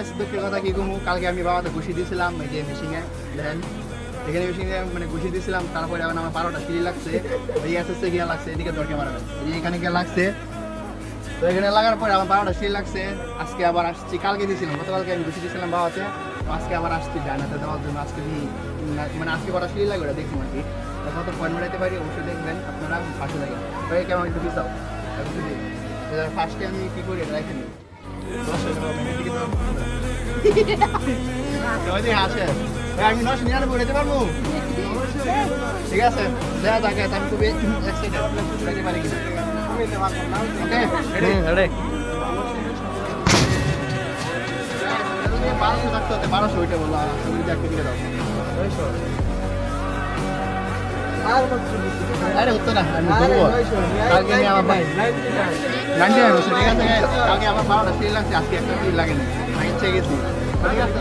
Guys দুঃখের কথা কি কমু, কালকে আমি বাবাতে ঘুষি দিয়েছিলাম এই যে মেশিনে, দেখেন এখানে মেশিনে মানে ঘুষি দিয়েছিলাম, তারপরে এখন আমার 12টা সিঁড়ি লাগছে, এই এসএসসি গিয়ে লাগছে, এদিকে দরকে মারাবেন, এই যে এখানে গিয়ে লাগছে, তো এখানে লাগার পরে আমার 12টা সিঁড়ি লাগছে। আজকে আবার আসছি, কালকে দিয়েছিলাম, গতকালকে আমি ঘুষি দিয়েছিলাম বাবাতে, তো আজকে আবার আসছি ডানাতে দেওয়ার জন্য। আজকে মানে আজকে কটা সিঁড়ি লাগবে ওটা দেখুন আর কি, কত পয়েন্ট মেলাতে পারি অবশ্যই দেখবেন আপনারা পাশে থাকেন। তো এই কেমন একটু পিছাও ফার্স্টে আমি কি করি এটা রেখে নিই। আসে আমি 999 দিতে পারবো, ঠিক আছে দেখা যাক, আমি খুবই এক্সাইটেড দেখতে পারি কিনা। ওকে রেডি 1200 থাকতে হতে 1200 ওইটা বললো, তুমি দেখতে দিকে দাও আরে উত্তর না আমি বলবো কালকে আমি আমার 99 বছর, ঠিক আছে কালকে আমার 12টা সিল লাগছে, আজকে একটা সিল লাগেনি, আমি ইচ্ছে গেছি ঠিক আছে।